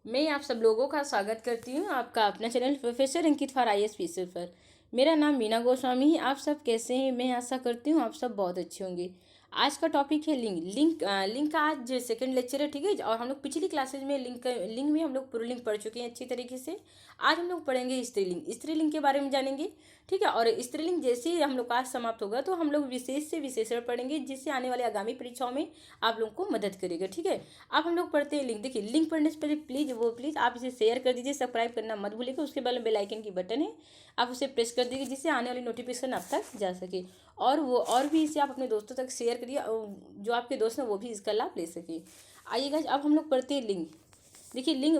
मैं आप सब लोगों का स्वागत करती हूँ आपका अपना channel professor Ankit for I S पर। मेरा नाम मीना गोस्वामी है। आप सब कैसे हैं? मैं आशा करती हूँ आप सब बहुत अच्छे होंगे। आज का टॉपिक है लिंक का आज सेकंड लेक्चर है, ठीक है। और हम लोग पिछली क्लासेज में लिंक में हम लोग पूर्व लिंक पढ़ चुके हैं अच्छी तरीके से। आज हम लोग पढ़ेंगे स्त्रीलिंग के बारे में जानेंगे, ठीक है। और स्त्रीलिंग जैसे ही हम लोग का समाप्त होगा तो हम लोग विशेष से विशेषण पढ़ेंगे, जिससे आने वाले आगामी परीक्षाओं में आप लोगों को मदद करेगा, ठीक है। अब हम लोग पढ़ते हैं लिंक। देखिए, लिंक पढ़ने से पहले प्लीज़ आप इसे शेयर कर दीजिए, सब्सक्राइब करना मत भूलिएगा। उसके बाद बेल आइकन की बटन है, आप उसे प्रेस कर दीजिए, जिससे आने वाली नोटिफिकेशन आप तक जा सके। और भी इसे आप अपने दोस्तों तक शेयर करिए, जो आपके दोस्त हैं वो भी इसका लाभ ले सके। आइएगा, अब हम लोग पढ़ते हैं लिंक। देखिए, लिंक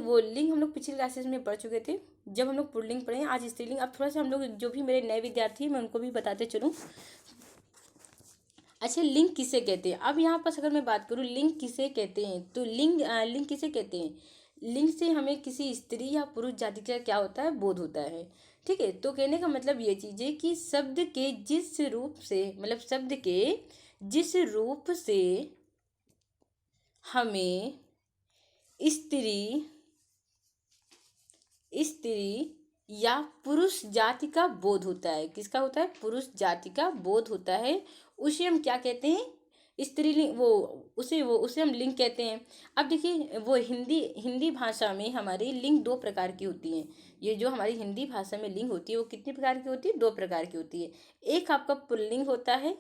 हम लोग पिछले क्लासेस में पढ़ चुके थे, जब हम लोग पुल्लिंग पढ़े। आज स्त्रीलिंग। अब थोड़ा सा हम लोग जो भी मेरे नए विद्यार्थी हैं मैं उनको भी बताते चलूँ। अच्छा, लिंग किसे कहते हैं? अब यहाँ पर अगर मैं बात करूँ लिंग किसे कहते हैं, तो लिंग किसे कहते हैं? लिंग से हमें किसी स्त्री या पुरुष जाति का क्या होता है, बोध होता है, ठीक है। तो कहने का मतलब ये चीज़ है कि शब्द के जिस रूप से, मतलब शब्द के जिस रूप से हमें स्त्री स्त्री या पुरुष जाति का बोध होता है। किसका होता है? पुरुष जाति का बोध होता है। उसे हम क्या कहते हैं? स्त्रीलिंग। उसे हम लिंग कहते हैं। अब देखिए, वो हिंदी भाषा में हमारी लिंग दो प्रकार की होती हैं। ये जो हमारी हिंदी भाषा में लिंग होती है वो कितनी प्रकार की होती है? दो प्रकार की होती है। एक आपका पुल्लिंग होता है,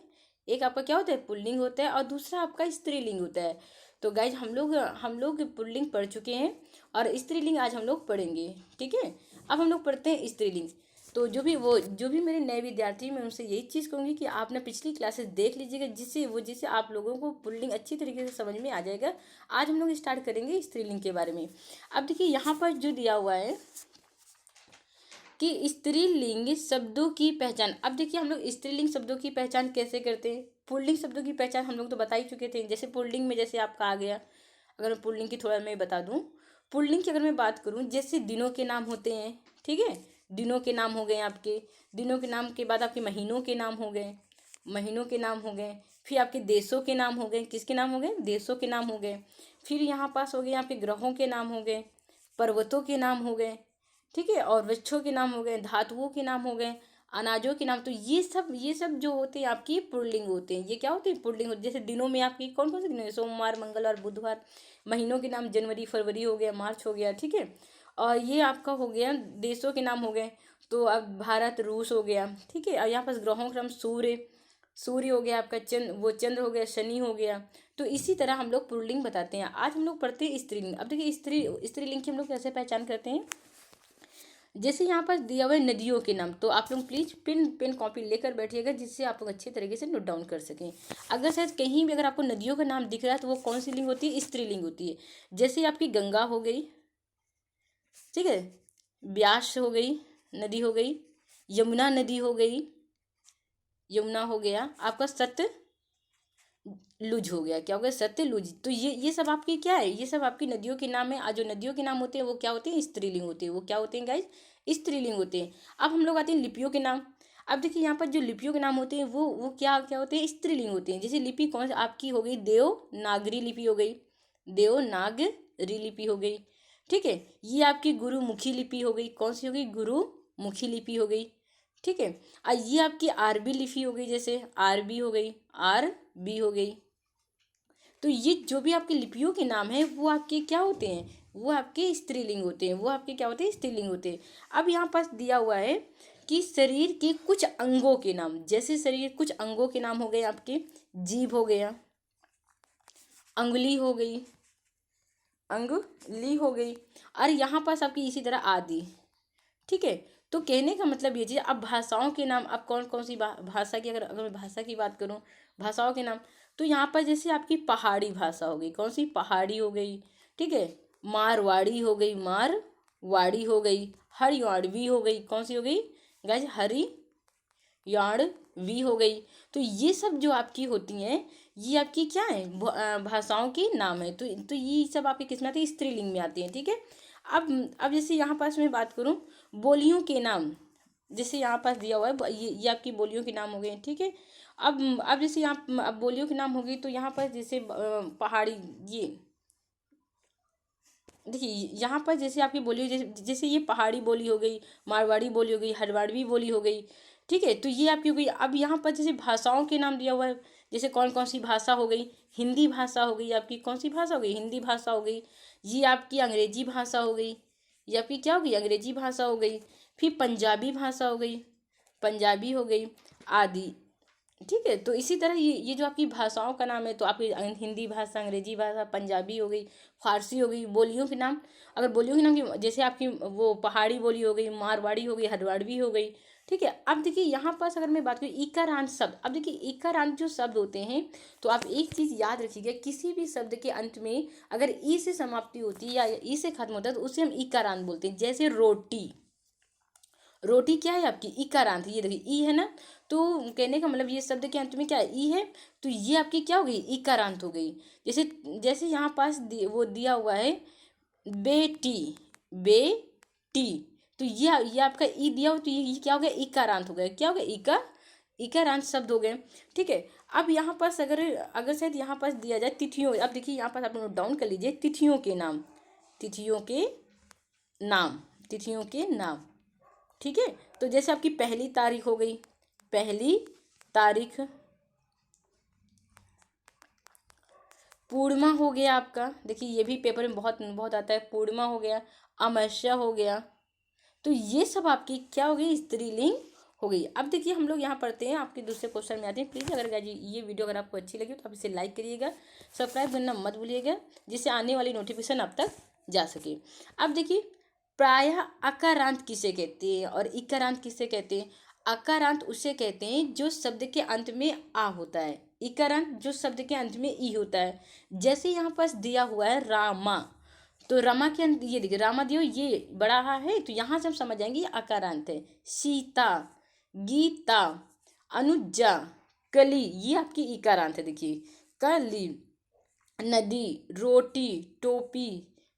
एक आपका क्या होता है? पुल्लिंग होता है, और दूसरा आपका स्त्रीलिंग होता है। तो गाइज, हम लोग पुल्लिंग पढ़ चुके हैं और स्त्रीलिंग आज हम लोग पढ़ेंगे, ठीक है। अब हम लोग पढ़ते हैं स्त्रीलिंग। तो जो भी मेरे नए विद्यार्थी, मैं उनसे यही चीज़ कहूँगी कि आप ना पिछली क्लासेस देख लीजिएगा, जिससे आप लोगों को पुल्लिंग अच्छी तरीके से समझ में आ जाएगा। आज हम लोग स्टार्ट करेंगे स्त्रीलिंग के बारे में। अब देखिए, यहाँ पर जो दिया हुआ है कि स्त्रीलिंग शब्दों की पहचान। अब देखिए, हम लोग स्त्रीलिंग शब्दों की पहचान कैसे करते हैं? पुल्लिंग शब्दों की पहचान हम लोग तो बता ही चुके थे। जैसे पुल्लिंग में जैसे आपका आ गया, अगर मैं पुल्लिंग की थोड़ा मैं बता दूं। पुल्लिंग की अगर मैं बात करूं, जैसे दिनों के नाम होते हैं, ठीक है। दिनों के नाम हो गए आपके। दिनों के नाम के बाद आपके महीनों के नाम हो गए। महीनों के नाम हो गए। फिर आपके देशों के नाम हो गए। किसके नाम हो गए? देशों के नाम हो गए। फिर यहाँ पास हो गए आपके ग्रहों के नाम हो गए, पर्वतों के नाम हो गए, ठीक है। और वृक्षों के नाम हो गए, धातुओं के नाम हो गए, अनाजों के नाम। तो ये सब जो होते हैं आपकी पुल्लिंग होते हैं। ये क्या होते हैं? पुल्लिंग होते हैं। जैसे दिनों में आपकी कौन कौन से दिन है? सोमवार, मंगल और बुधवार। महीनों के नाम जनवरी, फरवरी हो गया, मार्च हो गया, ठीक है। और ये आपका हो गया देशों के नाम हो गए। तो अब भारत, रूस हो गया, ठीक है। और यहाँ पास ग्रहों का नाम सूर्य हो गया आपका, चंद्र हो गया, शनि हो गया। तो इसी तरह हम लोग पुल्लिंग बताते हैं। आज हम लोग पढ़ते हैं स्त्रीलिंग। अब देखिए, स्त्रीलिंग की हम लोग कैसे पहचान करते हैं। जैसे यहाँ पर दिया हुआ है नदियों के नाम, तो आप लोग प्लीज पेन कॉपी लेकर बैठिएगा, जिससे आप लोग अच्छे तरीके से नोट डाउन कर सकें। अगर शायद कहीं भी अगर आपको नदियों का नाम दिख रहा है तो वो कौन सी लिंग होती है? स्त्रीलिंग होती है। जैसे आपकी गंगा हो गई, ठीक है। ब्यास हो गई, नदी हो गई। यमुना नदी हो गई, यमुना हो गया आपका। लुज हो गया, क्या हो गया? सतलुज। तो ये सब आपकी क्या है? ये सब आपकी नदियों के नाम है। जो नदियों के नाम होते हैं वो क्या होते हैं? स्त्रीलिंग होते हैं। वो क्या होते हैं गाइज? स्त्रीलिंग होते हैं। अब हम लोग आते हैं लिपियों के नाम। अब देखिए, यहाँ पर जो लिपियों के नाम होते हैं वो क्या क्या होते हैं? स्त्रीलिंग होते हैं। जैसे लिपि कौन सी आपकी हो गई? देवनागरी लिपि हो गई, देवनागरी लिपि हो गई, ठीक है। ये आपकी गुरुमुखी लिपि हो गई। कौन सी हो गई? गुरुमुखी लिपि हो गई, ठीक है। ये आपकी आरबी लिपि हो गई, जैसे आरबी हो गई, आरबी हो गई। तो ये जो भी आपके लिपियों के नाम है वो आपके क्या होते हैं? वो आपके स्त्रीलिंग होते हैं। वो आपके क्या होते हैं? स्त्रीलिंग होते हैं। अब यहाँ पास दिया हुआ है कि शरीर के कुछ अंगों के नाम। जैसे शरीर कुछ अंगों के नाम हो गए आपके। जीभ हो गया, अंगुली हो गई, अंगुली हो गई। और यहाँ पास आपकी इसी तरह आदि, ठीक है। तो कहने का मतलब ये चीज़। अब भाषाओं के नाम, अब कौन कौन सी भाषा की, अगर मैं भाषा की बात करूँ, भाषाओं के नाम। तो यहाँ पर जैसे आपकी पहाड़ी भाषा हो गई। कौन सी? पहाड़ी हो गई, ठीक है। मारवाड़ी हो गई, मारवाड़ी हो गई। हरियाणवी हो गई। कौन सी हो गई गाइज? हरियाणवी हो गई। तो ये सब जो आपकी होती हैं ये आपकी क्या है? भाषाओं के नाम है। तो ये सब आपके किस में आती है? स्त्रीलिंग में आती है, ठीक है। अब जैसे यहाँ पास मैं बात करूँ बोलियों के नाम। जैसे यहाँ पास दिया हुआ है ये आपकी बोलियों के नाम हो गए, ठीक है। अब जैसे यहाँ अब बोलियों के नाम हो गई, तो यहाँ पर जैसे पहाड़ी, ये देखिए यहाँ पर जैसे आपकी बोली, जैसे ये पहाड़ी बोली हो गई, मारवाड़ी बोली हो गई, हरवाड़वी बोली हो गई, ठीक है, तो ये आपकी हो गई। अब यहाँ पर जैसे भाषाओं के नाम दिया हुआ है, जैसे कौन कौन सी भाषा हो गई, हिंदी भाषा हो गई आपकी, कौन सी भाषा हो गई, हिंदी भाषा हो गई। ये आपकी अंग्रेजी भाषा हो गई, ये आपकी क्या हो गई, अंग्रेजी भाषा हो गई। फिर पंजाबी भाषा हो गई, पंजाबी हो गई, आदि। ठीक है, तो इसी तरह ये जो आपकी भाषाओं का नाम है, तो आपकी हिंदी भाषा, अंग्रेजी भाषा, पंजाबी हो गई, फारसी हो गई। बोलियों के नाम, अगर बोलियों के नाम की जैसे आपकी वो पहाड़ी बोली हो गई, मारवाड़ी हो गई, हरवाड़वी हो गई। ठीक है, अब देखिए यहाँ पास अगर मैं बात करूँ इकारांत शब्द, अब देखिए इकारांत जो शब्द होते हैं, तो आप एक चीज़ याद रखिएगा, किसी भी शब्द के अंत में अगर ई से समाप्ति होती है या ई से खत्म होता है, तो उसे हम इकारांत बोलते हैं। जैसे रोटी, रोटी क्या है आपकी, इकारांत। ये देखिए ई है ना, तो कहने का मतलब ये शब्द के अंत में क्या है, ई है, तो ये आपकी क्या हो गई, इकारांत हो गई। जैसे जैसे यहाँ पास वो दिया हुआ है बेटी, बेटी, तो ये आपका ई दिया हो, तो ये क्या हो गया, इकारांत हो गया। क्या हो गया, इकारांत शब्द हो गए। ठीक है, अब यहाँ पास अगर अगर शायद यहाँ पास दिया जाए तिथियों, अब देखिए यहाँ पास आप नोट डाउन कर लीजिए, तिथियों के नाम, तिथियों के नाम, तिथियों के नाम। ठीक है, तो जैसे आपकी पहली तारीख हो गई, पहली तारीख। पूर्णिमा हो गया आपका, देखिए ये भी पेपर में बहुत बहुत आता है, पूर्णिमा हो गया, अमावस्या हो गया। तो ये सब आपकी क्या हो गई, स्त्रीलिंग हो गई। अब देखिए हम लोग यहाँ पढ़ते हैं, आपके दूसरे क्वेश्चन में आते हैं। प्लीज़ अगर ये वीडियो अगर आपको अच्छी लगी तो आप इसे लाइक करिएगा, सब्सक्राइब करना मत भूलिएगा, जिससे आने वाली नोटिफिकेशन आप तक जा सके। अब देखिए प्रायः अकारांत किसे कहते हैं और इकारांत किसे कहते हैं। अकारांत उसे कहते हैं जो शब्द के अंत में आ होता है, इकारांत जो शब्द के अंत में ई होता है। जैसे यहाँ पास दिया हुआ है रामा, तो रमा के अंत ये देखिए रामा दियो, ये बड़ा हा है, तो यहाँ से हम समझ जाएंगे ये अकारांत है। सीता, गीता, अनुजा, कली, ये आपकी इकारांत है। देखिए कली, नदी, रोटी, टोपी,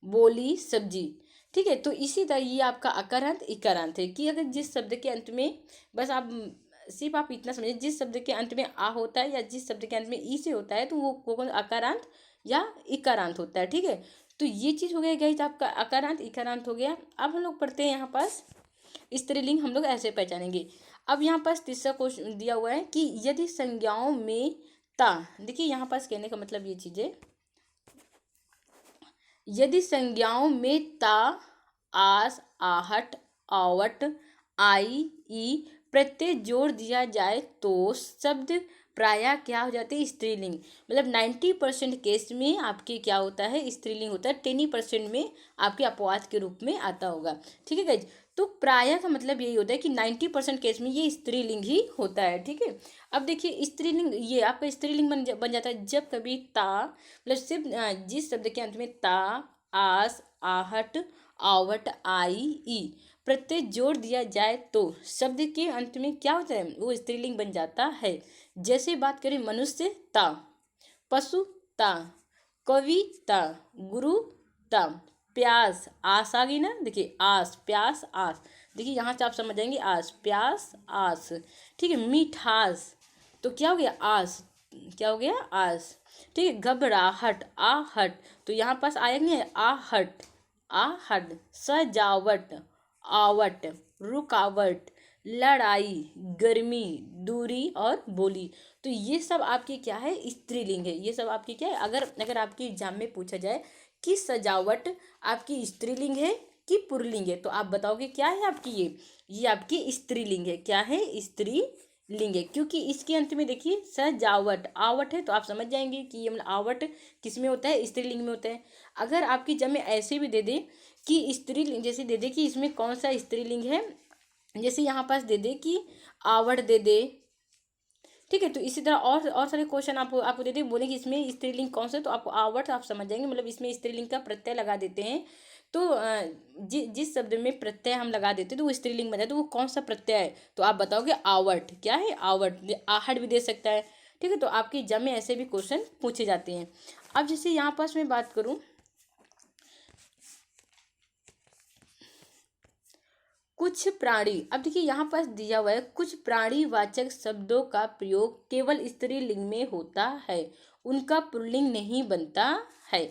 बोली, सब्जी। ठीक है, तो इसी तरह ये आपका अकारांत इकारांत है कि अगर जिस शब्द के अंत में, बस आप सिर्फ आप इतना समझिए, जिस शब्द के अंत में आ होता है या जिस शब्द के अंत में ई से होता है, तो वो कौन अकारांत या इकारांत होता है। ठीक है, तो ये चीज़ हो गया गाइस, आपका अकारांत इकारांत हो गया। अब हम लोग पढ़ते हैं यहाँ पास स्त्रीलिंग, हम लोग ऐसे पहचानेंगे। अब यहाँ पास तीसरा क्वेश्चन दिया हुआ है कि यदि संज्ञाओं में ता, देखिए यहाँ पास कहने का मतलब ये चीज़ें, यदि संज्ञाओं में ता, आस, आहट, आवट, आई, ई प्रत्यय जोड़ दिया जाए तो शब्द प्रायः क्या हो जाते हैं, स्त्रीलिंग। मतलब 90% केस में आपके क्या होता है, स्त्रीलिंग होता है, 10% में आपके अपवाद के रूप में आता होगा। ठीक है गाइज, तो प्रायः का मतलब यही होता है कि 90% केस में ये स्त्रीलिंग ही होता है। ठीक है, अब देखिए स्त्रीलिंग, ये आपका स्त्रीलिंग बन जाता है जब कभी ता, मतलब सिर्फ जिस शब्द के अंत में ता, आस, आहट, आवट, आई, ई प्रत्यय जोड़ दिया जाए तो शब्द के अंत में क्या होता है, वो स्त्रीलिंग बन जाता है। जैसे बात करें मनुष्य ता, पशु ता, कवि ता, गुरु ता, प्यास, आस आ गई ना, देखिए आस, प्यास, आस, देखिए यहाँ से आप समझ जाएंगे आस, प्यास, आस। ठीक है, मिठास, तो क्या हो गया, आस, क्या हो गया, आस। ठीक है, घबराहट, आहट, तो यहाँ पास आएंगे आहट, आहट। सजावट, आवट, रुकावट, लड़ाई, गर्मी, दूरी और बोली, तो ये सब आपकी क्या है, स्त्रीलिंग है। ये सब आपकी क्या है, अगर अगर आपके एग्जाम में पूछा जाए कि सजावट आपकी स्त्रीलिंग है कि पुल्लिंग है, तो आप बताओगे क्या है आपकी, ये आपकी स्त्रीलिंग है। क्या है, स्त्रीलिंग है, क्योंकि इसके अंत में देखिए सजावट, आवट है, तो आप समझ जाएंगे कि ये मतलब आवट किस में होता है, स्त्रीलिंग में होता है। अगर आपकी एग्जाम में ऐसे भी दे दे कि स्त्रीलिंग, जैसे दे दे कि इसमें कौन सा स्त्रीलिंग है, जैसे यहाँ पास दे दे कि आवड़ दे दे। ठीक है, तो इसी तरह और सारे क्वेश्चन आपको दे दे, बोले कि इसमें स्त्रीलिंग कौन सा है, तो आपको आवड़ आप समझ जाएंगे, मतलब इसमें स्त्रीलिंग का प्रत्यय लगा देते हैं। तो जिस शब्द में प्रत्यय हम लगा देते हैं तो वो स्त्रीलिंग बन जाता है, तो वो कौन सा प्रत्यय है, तो आप बताओगे आवट। क्या है, आवट। आहट भी दे सकता है। ठीक है, तो आपके एग्जाम में ऐसे भी क्वेश्चन पूछे जाते हैं। अब जैसे यहाँ पास मैं बात करूँ कुछ प्राणी, अब देखिए यहाँ पास दिया हुआ है कुछ प्राणीवाचक शब्दों का प्रयोग केवल स्त्रीलिंग में होता है उनका पुल्लिंग नहीं बनता है।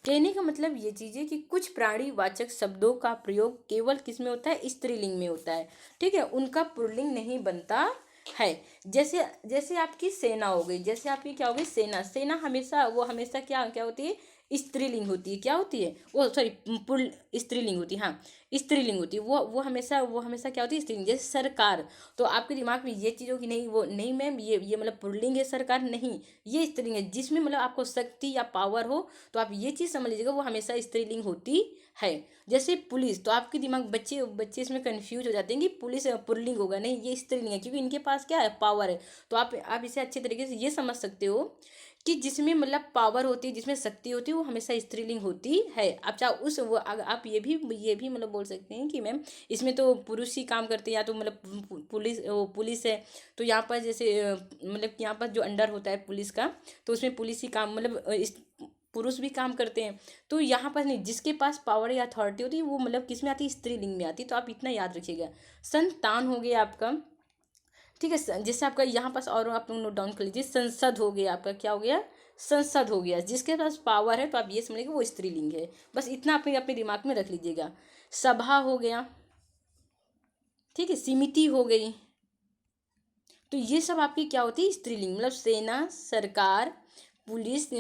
कहने का मतलब ये चीज़ है कि कुछ प्राणीवाचक शब्दों का प्रयोग केवल किस में होता है, स्त्रीलिंग में होता है, ठीक है, उनका पुल्लिंग नहीं बनता है। जैसे जैसे आपकी सेना हो गई, जैसे आपकी क्या हो गई, सेना, सेना हमेशा वो हमेशा क्या क्या होती है, स्त्रीलिंग होती है। क्या होती है वो, सॉरी, पुल स्त्रीलिंग होती है, हाँ स्त्रीलिंग होती है, वो हमेशा क्या होती है, स्त्रीलिंग। जैसे सरकार, तो आपके दिमाग में ये चीज़ हो कि नहीं, वो नहीं मैम, ये मतलब पुल्लिंग है सरकार, नहीं, ये स्त्रीलिंग है। जिसमें मतलब आपको शक्ति या पावर हो, तो आप ये चीज़ समझ लीजिएगा, वो हमेशा स्त्रीलिंग होती है। जैसे पुलिस, तो आपके दिमाग बच्चे बच्चे इसमें कंफ्यूज हो जाते हैं कि पुलिस पुल्लिंग होगा, नहीं ये स्त्रीलिंग है, क्योंकि इनके पास क्या है, पावर है। तो आप इसे अच्छे तरीके से ये समझ सकते हो कि जिसमें मतलब पावर होती है, जिसमें शक्ति होती है, वो हमेशा स्त्रीलिंग होती है। आप चाहे उस वो आप ये भी मतलब बोल सकते हैं कि मैम इसमें तो पुरुष ही काम करते हैं, या तो मतलब पुलिस है, तो यहाँ पर जैसे मतलब यहाँ पर जो अंडर होता है पुलिस का, तो उसमें पुलिस ही काम मतलब इस पुरुष भी काम करते हैं। तो यहाँ पर नहीं, जिसके पास पावर या अथॉरिटी होती है वो मतलब किस में आती है, स्त्रीलिंग में आती है। तो आप इतना याद रखिएगा। संतान हो गया आपका, ठीक है, जैसे आपका यहाँ पास, और आप लोग नोट डाउन कर लीजिए, संसद हो गया आपका, क्या हो गया, संसद हो गया। जिसके पास पावर है तो आप ये समझिएगा वो स्त्रीलिंग है। बस इतना अपने अपने दिमाग में रख लीजिएगा। सभा हो गया, ठीक है, समिति हो गई, तो ये सब आपकी क्या होती है, स्त्रीलिंग। मतलब सेना, सरकार, पुलिस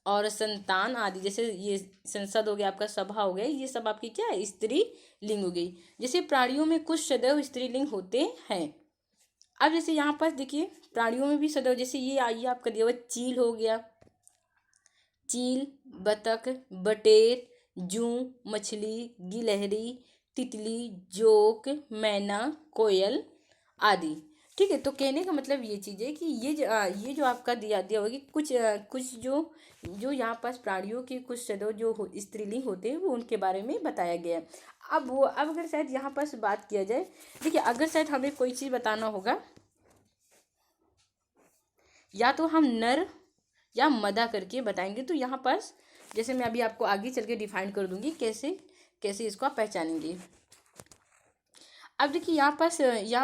और संतान आदि, जैसे ये संसद हो गया आपका, सभा हो गया, ये सब आपकी क्या है, स्त्रीलिंग हो गई। जैसे प्राणियों में कुछ सदैव स्त्रीलिंग होते हैं। अब जैसे यहाँ पर देखिए प्राणियों में भी सदैव, जैसे ये आइए आपका दिया हुआ चील हो गया, चील, बतख, बटेर, जूं, मछली, गिलहरी, तितली, जोक, मैना, कोयल आदि, ठीक है। तो कहने का मतलब ये चीज़ है कि ये जो आपका दिया दिया होगा कि कुछ जो यहाँ पास प्राणियों के कुछ सदैव जो स्त्रीलिंग होते हैं वो उनके बारे में बताया गया है। अब अगर शायद यहाँ पास बात किया जाए, देखिए अगर शायद हमें कोई चीज़ बताना होगा, या तो हम नर या मदा करके बताएंगे, तो यहाँ पास जैसे मैं अभी आपको आगे चल के डिफाइन कर दूंगी कैसे कैसे इसको आप पहचानेंगे। अब देखिए यहाँ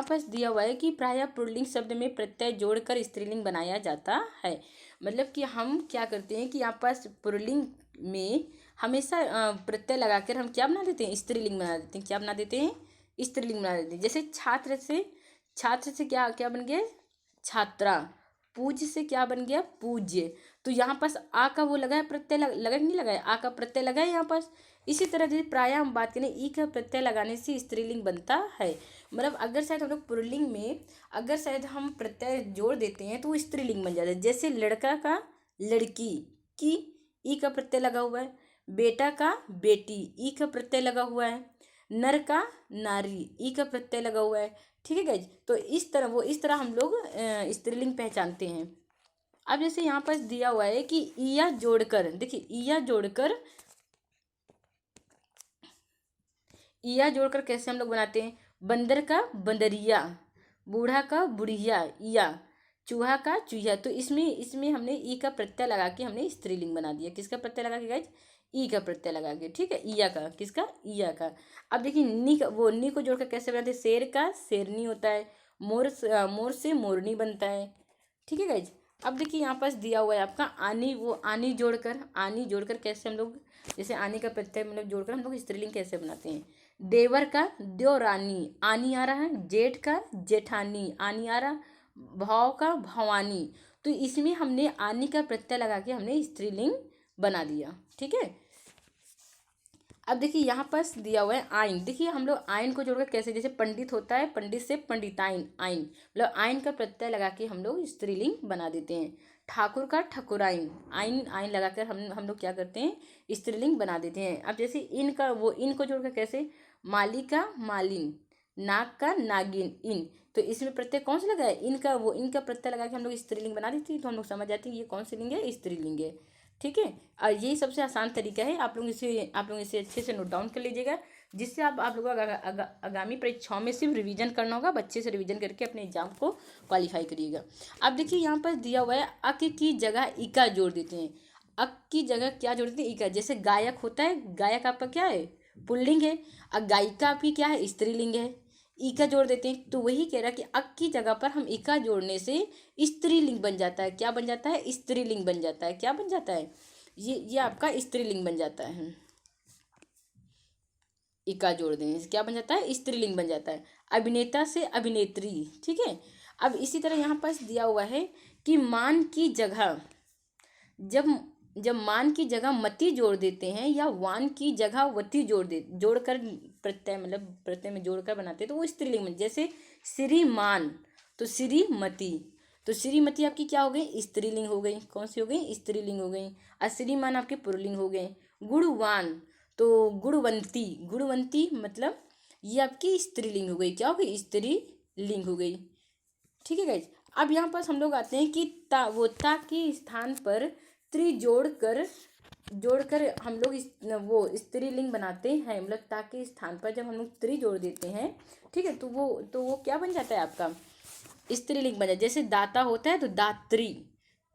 पास दिया हुआ है कि प्रायः पुल्लिंग शब्द में प्रत्यय जोड़कर स्त्रीलिंग बनाया जाता है। मतलब कि हम क्या करते हैं कि यहाँ पास पुल्लिंग में हमेशा प्रत्यय लगाकर हम क्या बना देते हैं, स्त्रीलिंग बना देते हैं। क्या बना देते हैं, स्त्रीलिंग बना देते हैं। जैसे छात्र से क्या क्या बन गया, छात्रा। पूज्य से क्या बन गया, पूज्य। तो यहाँ पास आ का वो लगा है प्रत्यय, लगा कि नहीं लगा है, आ का प्रत्यय लगा है यहाँ पास। इसी तरह जैसे प्रायः हम बात करें, ई का प्रत्यय लगाने से स्त्रीलिंग बनता है। मतलब अगर शायद हम लोग पुल्लिंग में अगर शायद हम प्रत्यय जोड़ देते हैं तो वो स्त्रीलिंग बन जाता है। जैसे लड़का का लड़की, की ई का प्रत्यय लगा हुआ है। बेटा का बेटी, ई का प्रत्यय लगा हुआ है। नर का नारी, ई का प्रत्यय लगा हुआ है। ठीक है गाइज, तो इस तरह हम लोग स्त्रीलिंग पहचानते हैं। अब जैसे यहाँ पर दिया हुआ है कि ईया जोड़कर, देखिए ईया जोड़कर कैसे हम लोग बनाते हैं, बंदर का बंदरिया, बूढ़ा का बुढ़िया, ईया, चूहा का चूहिया। तो इसमें हमने ई का प्रत्यय लगा के हमने स्त्रीलिंग बना दिया। किसका प्रत्यय लगा के गाइज, ई का प्रत्यय लगा के, ठीक है, ईया का, किसका, ईया का। अब देखिए नी को जोड़कर कैसे बनाते हैं, शेर का शेरनी होता है, मोर से मोरनी बनता है, ठीक है गाइज। अब देखिए यहाँ पास दिया हुआ है आपका आनी जोड़कर कैसे हम लोग, जैसे आनी का प्रत्यय मतलब जोड़कर हम लोग स्त्रीलिंग कैसे बनाते हैं। देवर का देवरानी, आनी आ रहा है। जेठ का जेठानी, आनी आ रहा। भाव का भवानी। तो इसमें हमने आनी का प्रत्यय लगा के हमने स्त्रीलिंग बना दिया, ठीक है। अब देखिए यहाँ पास दिया हुआ है आइन। देखिए हम लोग आइन को जोड़कर कैसे, जैसे पंडित होता है, पंडित से पंडिताइन, आइन मतलब आइन का प्रत्यय लगा के हम लोग स्त्रीलिंग बना देते हैं। ठाकुर का ठकुराइन, आइन लगाकर हम लोग क्या करते हैं, स्त्रीलिंग बना देते हैं। अब जैसे इन को जोड़कर कैसे, माली का मालिन, नाग का नागिन, इन। तो इसमें प्रत्यय कौन सा लगा है, इनका प्रत्यय लगा के हम लोग स्त्रीलिंग बना देते हैं। तो हम लोग समझ जाते हैं ये कौन सी लिंग है, स्त्रीलिंग है, ठीक है। और यही सबसे आसान तरीका है। आप लोग इसे अच्छे से नोट डाउन कर लीजिएगा, जिससे आप लोगों को आगामी परीक्षाओं में सिर्फ रिवीजन करना होगा। अच्छे से रिवीजन करके अपने एग्जाम को क्वालिफाई करिएगा। अब देखिए यहाँ पर दिया हुआ है अक की जगह इका जोड़ देते हैं। अक की जगह क्या जोड़ देते हैं, इका। जैसे गायक होता है, गायक आपका क्या है, पुल्लिंग है। और गायिका आपकी क्या है, स्त्रीलिंग है। इका जोड़ देते हैं, तो वही कह रहा कि अक की जगह पर हम इका जोड़ने से स्त्रीलिंग बन जाता है। क्या बन जाता है? स्त्रीलिंग बन जाता है। क्या बन जाता है? ये आपका स्त्रीलिंग बन जाता है। इका जोड़ देने से क्या बन जाता है? स्त्रीलिंग बन जाता है। अभिनेता से अभिनेत्री, ठीक है। अब इसी तरह यहाँ पास दिया हुआ है कि मान की जगह जब जब मान की जगह मति जोड़ देते हैं या वान की जगह वती जोड़कर प्रत्यय, मतलब प्रत्यय में जोड़कर बनाते हैं, तो वो स्त्रीलिंग में, जैसे श्रीमान तो श्रीमती, तो श्रीमती आपकी क्या हो गई? स्त्रीलिंग हो गई। कौन सी हो गई? स्त्रीलिंग हो गई। और श्रीमान आपके पुल्लिंग हो गए। गुणवान तो गुणवंती, गुणवंती मतलब ये आपकी स्त्रीलिंग हो गई। क्या हो गई? स्त्रीलिंग हो गई। ठीक है गाइज। अब यहाँ पर हम लोग आते हैं कि ता के स्थान पर त्रि जोड़कर हम लोग वो स्त्रीलिंग बनाते हैं। मतलब ता के स्थान पर जब हम लोग त्रि जोड़ देते हैं, ठीक है, तो वो क्या बन जाता है? आपका स्त्रीलिंग बन जाता है। जैसे दाता होता है तो दात्री,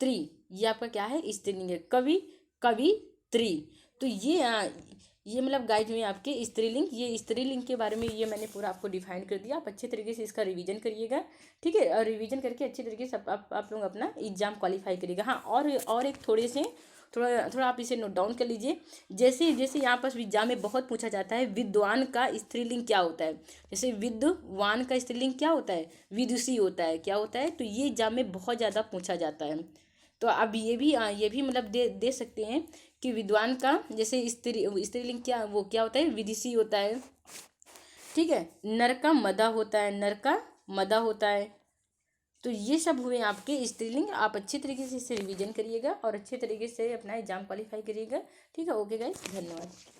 त्रि ये आपका क्या है? स्त्रीलिंग है। कवि, कवित्री, तो ये मतलब गाइज में आपके स्त्रीलिंग, ये स्त्रीलिंग के बारे में ये मैंने पूरा आपको डिफाइन कर दिया। आप अच्छे तरीके से इसका रिवीजन करिएगा, ठीक है, और रिवीजन करके अच्छे तरीके से आप लोग अपना एग्जाम क्वालिफाई करिएगा। हाँ, और एक थोड़ा आप इसे नोट डाउन कर लीजिए। जैसे जैसे यहाँ पर एग्जाम में बहुत पूछा जाता है, विद्वान का स्त्रीलिंग क्या होता है। जैसे विद्वान का स्त्रीलिंग क्या होता है? विदुषी होता है। क्या होता है? तो ये एग्जाम में बहुत ज़्यादा पूछा जाता है। तो अब ये भी मतलब दे सकते हैं कि विद्वान का जैसे स्त्रीलिंग क्या होता है? विदिशी होता है, ठीक है। नर का मदा होता है, नर का मदा होता है। तो ये सब हुए आपके स्त्रीलिंग। आप अच्छे तरीके से इसे रिवीजन करिएगा और अच्छे तरीके से अपना एग्जाम क्वालिफाई करिएगा, ठीक है। ओके गाइस, धन्यवाद।